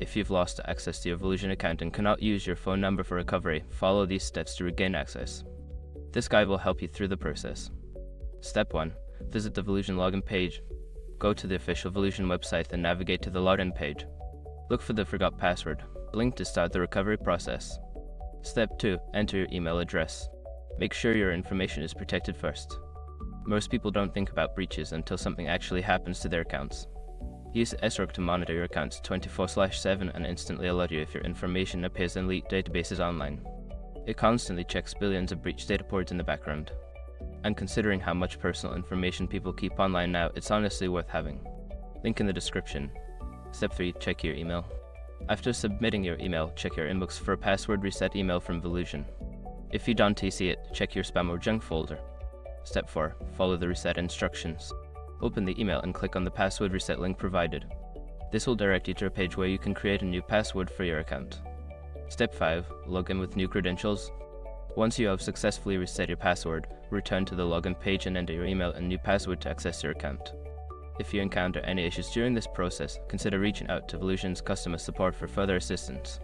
If you've lost access to your Volusion account and cannot use your phone number for recovery, follow these steps to regain access. This guide will help you through the process. Step 1. Visit the Volusion login page. Go to the official Volusion website and navigate to the login page. Look for the Forgot Password link to start the recovery process. Step 2. Enter your email address. Make sure your information is protected first. Most people don't think about breaches until something actually happens to their accounts. Use SROG to monitor your accounts 24/7 and instantly alert you if your information appears in leaked databases online. It constantly checks billions of breached data ports in the background. And considering how much personal information people keep online now, it's honestly worth having. Link in the description. Step 3. Check your email. After submitting your email, check your inbox for a password reset email from Volusion. If you don't see it, check your spam or junk folder. Step 4. Follow the reset instructions. Open the email and click on the password reset link provided. This will direct you to a page where you can create a new password for your account. Step 5. Log in with new credentials. Once you have successfully reset your password, return to the login page and enter your email and new password to access your account. If you encounter any issues during this process, consider reaching out to Volusion's customer support for further assistance.